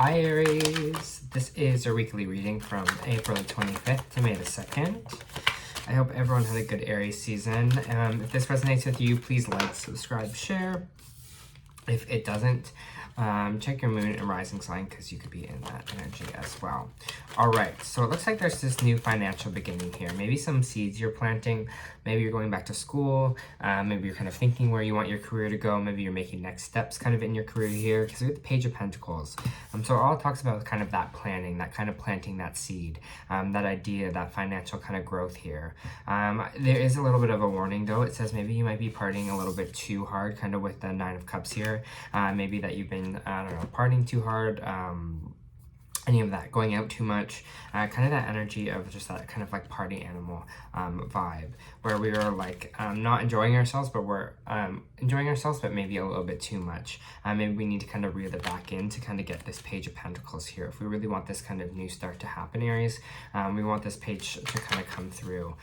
Hi Aries, this is your weekly reading from April 25th to May the 2nd. I hope everyone had a good Aries season. If this resonates with you, please like, subscribe, share. If it doesn't, check your moon and rising sign because you could be in that energy as well. All right, so it looks like there's this new financial beginning here. Maybe some seeds you're planting. Maybe you're going back to school. Maybe you're kind of thinking where you want your career to go. Maybe you're making next steps kind of in your career here because we have the Page of Pentacles. So it all talks about kind of that planning, that kind of planting that seed, that idea, that financial kind of growth here. There is a little bit of a warning though. It says maybe you might be partying a little bit too hard, kind of with the Nine of Cups here. Maybe that you've been, I don't know, partying too hard, any of that, going out too much, kind of that energy of just that kind of like party animal vibe, where we are like not enjoying ourselves, but we're enjoying ourselves, but maybe a little bit too much. Maybe we need to kind of reel it back in to kind of get this Page of Pentacles here. If we really want this kind of new start to happen, Aries, we want this page to kind of come through.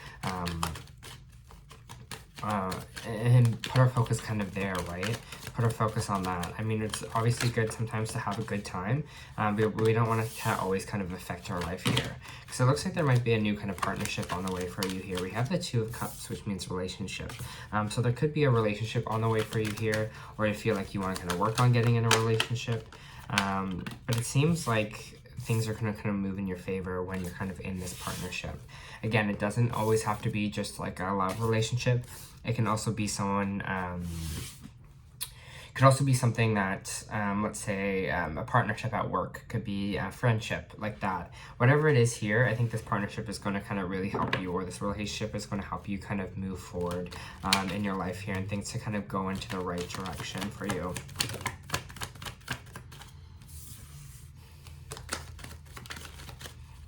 And put our focus kind of there, right? Put our focus on that. I mean, it's obviously good sometimes to have a good time, but we don't want it to always kind of affect our life here. So it looks like there might be a new kind of partnership on the way for you here. We have the Two of Cups, which means relationship. So there could be a relationship on the way for you here, or you feel like you want to kind of work on getting in a relationship. But it seems like things are going to kind of move in your favor when you're kind of in this partnership. Again, it doesn't always have to be just like a love relationship. It can also be someone, could also be something that, let's say a partnership at work, could be a friendship, like that. Whatever it is here, I think this partnership is going to kind of really help you, or this relationship is going to help you kind of move forward in your life here, and things to kind of go into the right direction for you.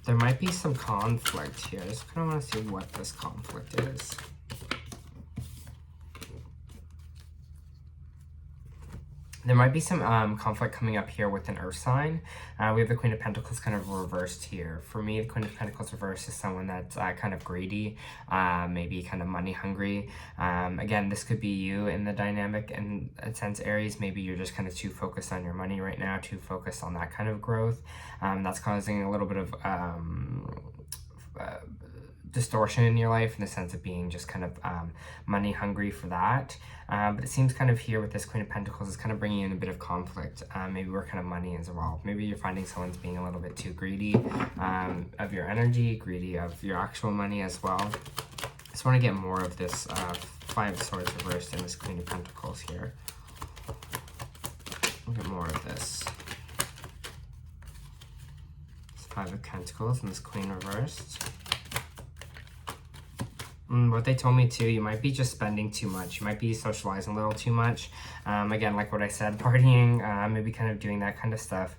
There might be some conflict here. I just kind of want to see what this conflict is. There might be some conflict coming up here with an earth sign. We have the Queen of Pentacles kind of reversed here. For me, the Queen of Pentacles reversed is someone that's kind of greedy, maybe kind of money hungry. Again, this could be you in the dynamic in a sense, Aries. Maybe you're just kind of too focused on your money right now, too focused on that kind of growth. That's causing a little bit of distortion in your life in the sense of being just kind of money hungry for that. But it seems kind of here with this Queen of Pentacles is kind of bringing in a bit of conflict. Maybe we're kind of money as well. Maybe you're finding someone's being a little bit too greedy of your energy, greedy of your actual money as well. Just want to get more of this Five of Swords reversed and this Queen of Pentacles here. We'll get more of this. This Five of Pentacles and this Queen reversed. What they told me too, you might be just spending too much. You might be socializing a little too much. Again, like what I said, partying, maybe kind of doing that kind of stuff.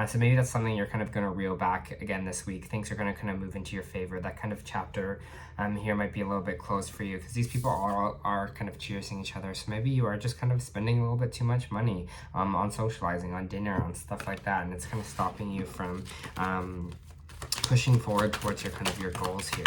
So maybe that's something you're kind of going to reel back again this week. Things are going to kind of move into your favor. That kind of chapter here might be a little bit closed for you because these people are kind of cheersing each other. So maybe you are just kind of spending a little bit too much money on socializing, on dinner, on stuff like that. And it's kind of stopping you from pushing forward towards your kind of your goals here.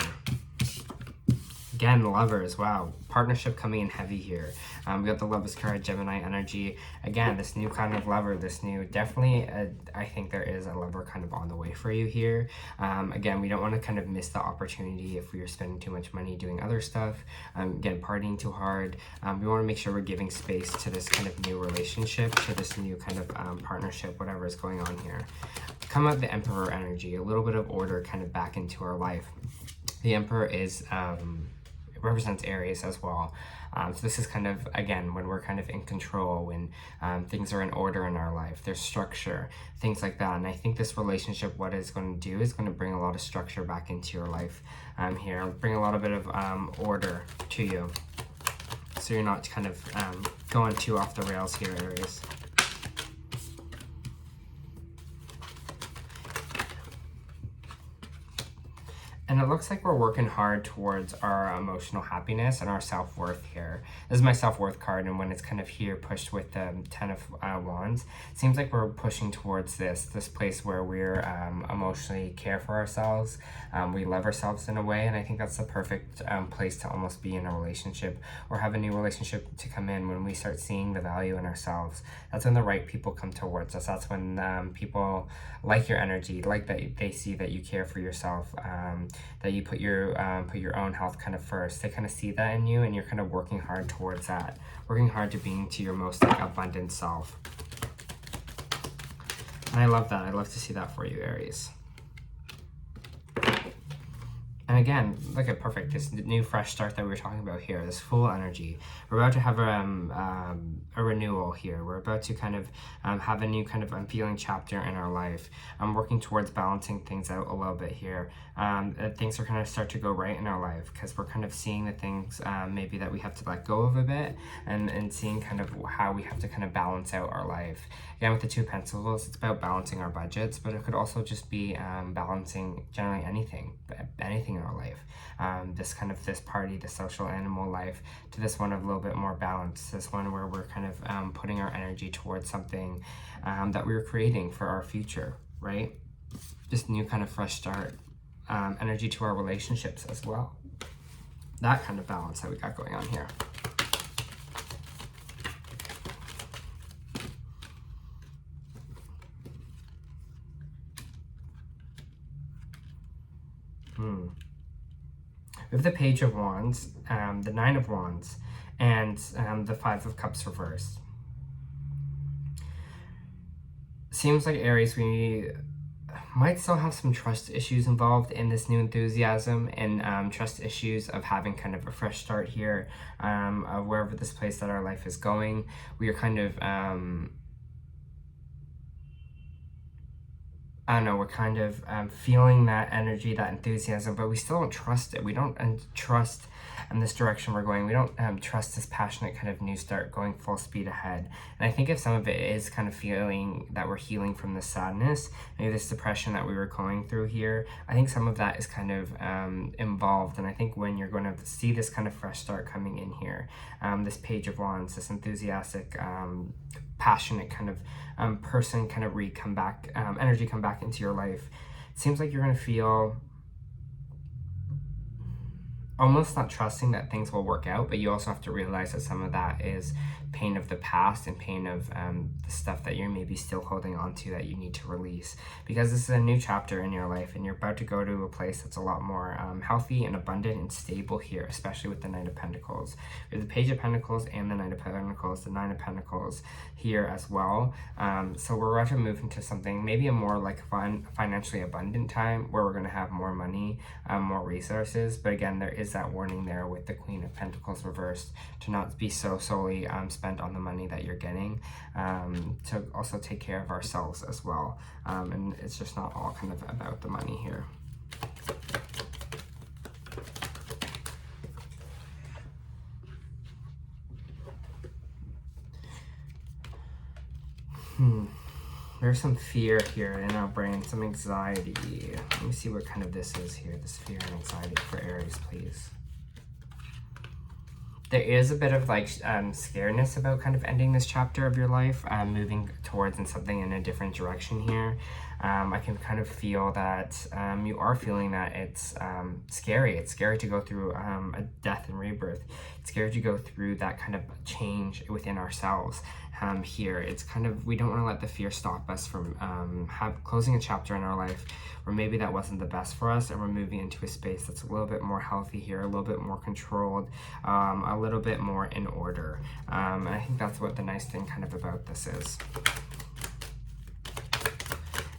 Again, lovers, wow, partnership coming in heavy here. We got the Lovers card, Gemini energy. Again, this new kind of lover, this new, definitely, I think there is a lover kind of on the way for you here. Again, we don't want to kind of miss the opportunity if we are spending too much money doing other stuff, again, partying too hard. We want to make sure we're giving space to this kind of new relationship, to this new kind of partnership, whatever is going on here. Come out the Emperor energy, a little bit of order kind of back into our life. The Emperor is... represents Aries as well. So this is kind of, again, when we're kind of in control, when things are in order in our life, there's structure, things like that. And I think this relationship, what it's going to do is going to bring a lot of structure back into your life here, bring a lot of bit of order to you. So you're not kind of going too off the rails here, Aries. And it looks like we're working hard towards our emotional happiness and our self-worth here. This is my self-worth card, and when it's kind of here pushed with the 10 of Wands, it seems like we're pushing towards this place where we're emotionally care for ourselves. We love ourselves in a way, and I think that's the perfect place to almost be in a relationship or have a new relationship to come in. When we start seeing the value in ourselves, that's when the right people come towards us. That's when people like your energy, like that they see that you care for yourself, that you put your own health kind of first. They kind of see that in you, and you're kind of working hard towards that, working hard to being to your most like abundant self. And I love that. I love to see that for you, Aries. And again, look at perfect, this new fresh start that we were talking about here, this full energy. We're about to have a renewal here. We're about to kind of have a new kind of unfeeling chapter in our life. I'm working towards balancing things out a little bit here. Things are kind of start to go right in our life, because we're kind of seeing the things maybe that we have to let go of a bit, and seeing kind of how we have to kind of balance out our life. Again, with the 2 of Pentacles, it's about balancing our budgets, but it could also just be balancing generally anything in our life. This party, the social animal life, to this one of a little bit more balance, this one where we're kind of putting our energy towards something that we were creating for our future, right? Just new kind of fresh start, energy to our relationships as well. That kind of balance that we got going on here. We have the Page of Wands, the 9 of Wands, and the 5 of Cups reversed. Seems like, Aries, we might still have some trust issues involved in this new enthusiasm, and trust issues of having kind of a fresh start here, of wherever this place that our life is going. We are kind of I don't know, we're kind of feeling that energy, that enthusiasm, but we still don't trust it. We don't trust in this direction we're going. We don't trust this passionate kind of new start going full speed ahead. And I think if some of it is kind of feeling that we're healing from this sadness, maybe this depression that we were going through here, I think some of that is kind of involved. And I think when you're going to see this kind of fresh start coming in here, this Page of Wands, this enthusiastic, passionate kind of person kind of energy come back into your life, it seems like you're going to feel almost not trusting that things will work out, but you also have to realize that some of that is pain of the past and pain of the stuff that you're maybe still holding on to that you need to release, because this is a new chapter in your life, and you're about to go to a place that's a lot more healthy and abundant and stable here, especially with the Knight of Pentacles. We have the Page of Pentacles and the Knight of Pentacles, the 9 of Pentacles here as well. So we're about to move into something, maybe a more like financially abundant time, where we're going to have more money, more resources. But again, there is that warning there with the Queen of Pentacles reversed, to not be so solely spent on the money that you're getting, to also take care of ourselves as well. And it's just not all kind of about the money here. There's some fear here in our brain, some anxiety. Let me see what kind of this is here, this fear and anxiety for Aries, please. There is a bit of like scaredness about kind of ending this chapter of your life, moving towards something in a different direction here. I can kind of feel that you are feeling that it's scary. It's scary to go through a death and rebirth. It's scary to go through that kind of change within ourselves. Here, it's kind of, we don't want to let the fear stop us from closing a chapter in our life where maybe that wasn't the best for us, and we're moving into a space that's a little bit more healthy here, a little bit more controlled, a little bit more in order. And I think that's what the nice thing kind of about this is.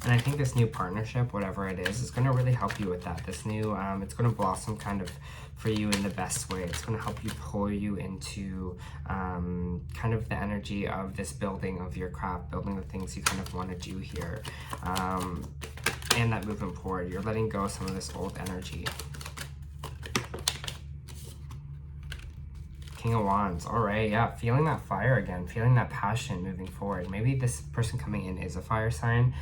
And I think this new partnership, whatever it is going to really help you with that. This new, it's going to blossom kind of for you in the best way. It's going to help you pull you into kind of the energy of this building of your craft, building the things you kind of want to do here. And that movement forward, you're letting go of some of this old energy. King of Wands. All right, yeah, feeling that fire again, feeling that passion moving forward. Maybe this person coming in is a fire sign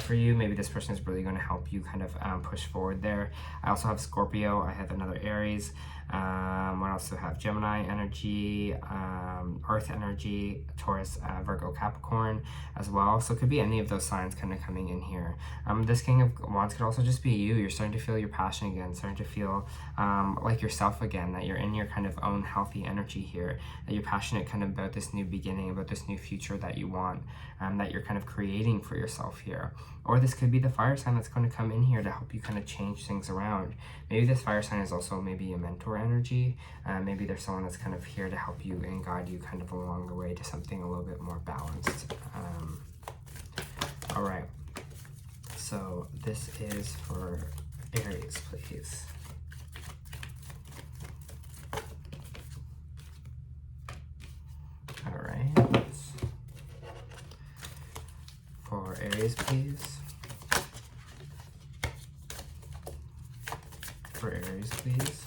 for you. Maybe this person is really going to help you kind of push forward there. I also have Scorpio. I have another Aries. What else do I have? Gemini energy, Earth energy, Taurus, Virgo, Capricorn as well. So it could be any of those signs kind of coming in here. This King of Wands could also just be you. You're starting to feel your passion again, starting to feel like yourself again, that you're in your kind of own healthy energy here, that you're passionate kind of about this new beginning, about this new future that you want, that you're kind of creating for yourself here. Or this could be the fire sign that's going to come in here to help you kind of change things around. Maybe this fire sign is also maybe a mentor energy. Maybe there's someone that's kind of here to help you and guide you kind of along the way to something a little bit more balanced. All right. So this is for Aries, please. All right. For Aries, please. For Aries, please.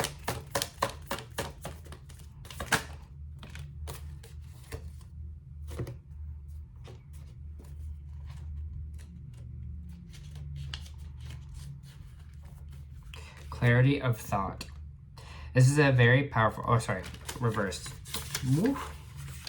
Clarity of thought. This is a very powerful, oh, sorry, reversed.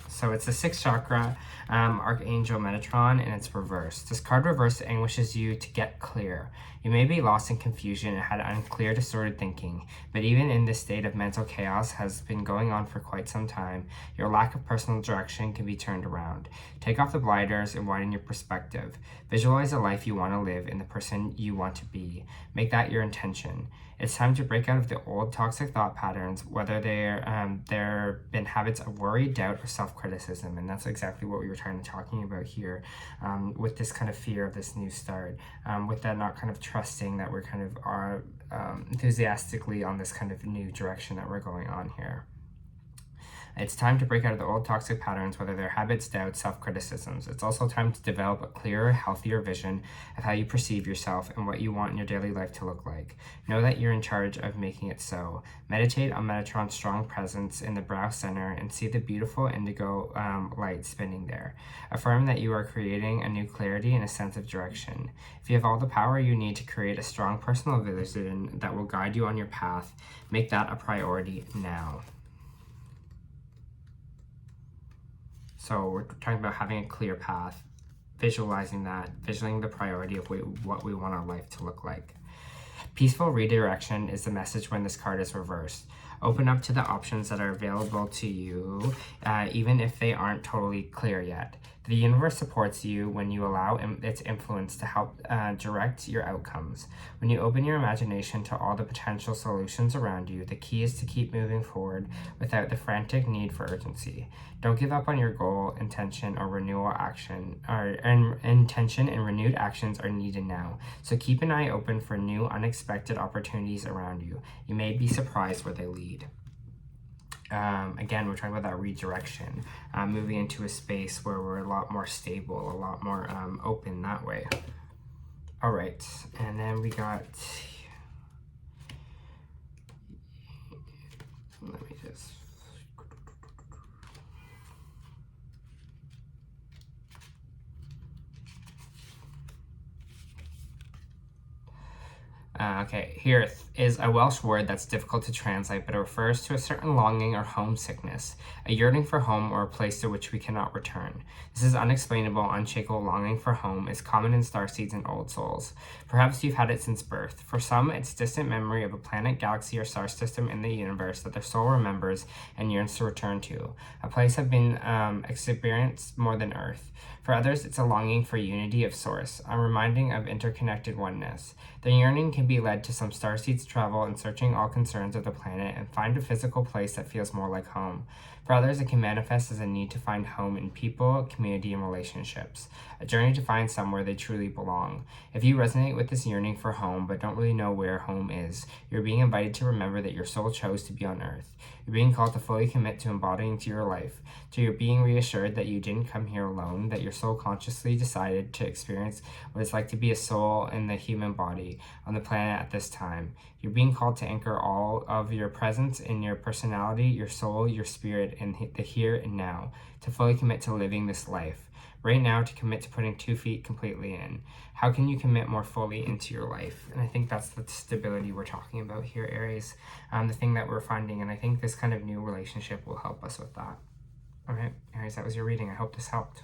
So it's the 6th chakra, Archangel Metatron, and it's reversed. This card reversed anguishes you to get clear. You may be lost in confusion and had unclear, distorted thinking, but even in this state of mental chaos has been going on for quite some time, your lack of personal direction can be turned around. Take off the blinders and widen your perspective. Visualize the life you want to live and the person you want to be. Make that your intention. It's time to break out of the old toxic thought patterns, whether they're been habits of worry, doubt, or self-criticism. And that's exactly what we were talking about here, with this kind of fear of this new start, with that not kind of trusting that we're kind of are enthusiastically on this kind of new direction that we're going on here. It's time to break out of the old toxic patterns, whether they're habits, doubts, self-criticisms. It's also time to develop a clearer, healthier vision of how you perceive yourself and what you want in your daily life to look like. Know that you're in charge of making it so. Meditate on Metatron's strong presence in the brow center and see the beautiful indigo light spinning there. Affirm that you are creating a new clarity and a sense of direction. If you have all the power you need to create a strong personal vision that will guide you on your path, make that a priority now. So we're talking about having a clear path, visualizing that, visualizing the priority of what we want our life to look like. Peaceful redirection is the message when this card is reversed. Open up to the options that are available to you, even if they aren't totally clear yet. The universe supports you when you allow its influence to help direct your outcomes. When you open your imagination to all the potential solutions around you, the key is to keep moving forward without the frantic need for urgency. Don't give up on your goal, intention, or renewal action. Intention and renewed actions are needed now. So keep an eye open for new, unexpected opportunities around you. You may be surprised where they lead. Again, we're talking about that redirection, moving into a space where we're a lot more stable, a lot more open that way. All right, and then we got, let me just, okay, here is a Welsh word that's difficult to translate, but it refers to a certain longing or homesickness, a yearning for home or a place to which we cannot return. This is unexplainable, unshakable longing for home is common in starseeds and old souls. Perhaps you've had it since birth. For some, it's distant memory of a planet, galaxy, or star system in the universe that their soul remembers and yearns to return to, a place have been experienced more than Earth. For others, it's a longing for unity of source, a reminding of interconnected oneness. The yearning can be led to some starseeds travel in searching all concerns of the planet and find a physical place that feels more like home. For others, it can manifest as a need to find home in people, community, and relationships, a journey to find somewhere they truly belong. If you resonate with this yearning for home but don't really know where home is, you're being invited to remember that your soul chose to be on Earth. You're being called to fully commit to embodying to your life, to your being reassured that you didn't come here alone, that your soul consciously decided to experience what it's like to be a soul in the human body on the planet at this time. You're being called to anchor all of your presence in your personality, your soul, your spirit, and the here and now, to fully commit to living this life. Right now, to commit to putting 2 feet completely in. How can you commit more fully into your life? And I think that's the stability we're talking about here, Aries. The thing that we're finding, and I think this kind of new relationship will help us with that. All right, Aries, that was your reading. I hope this helped.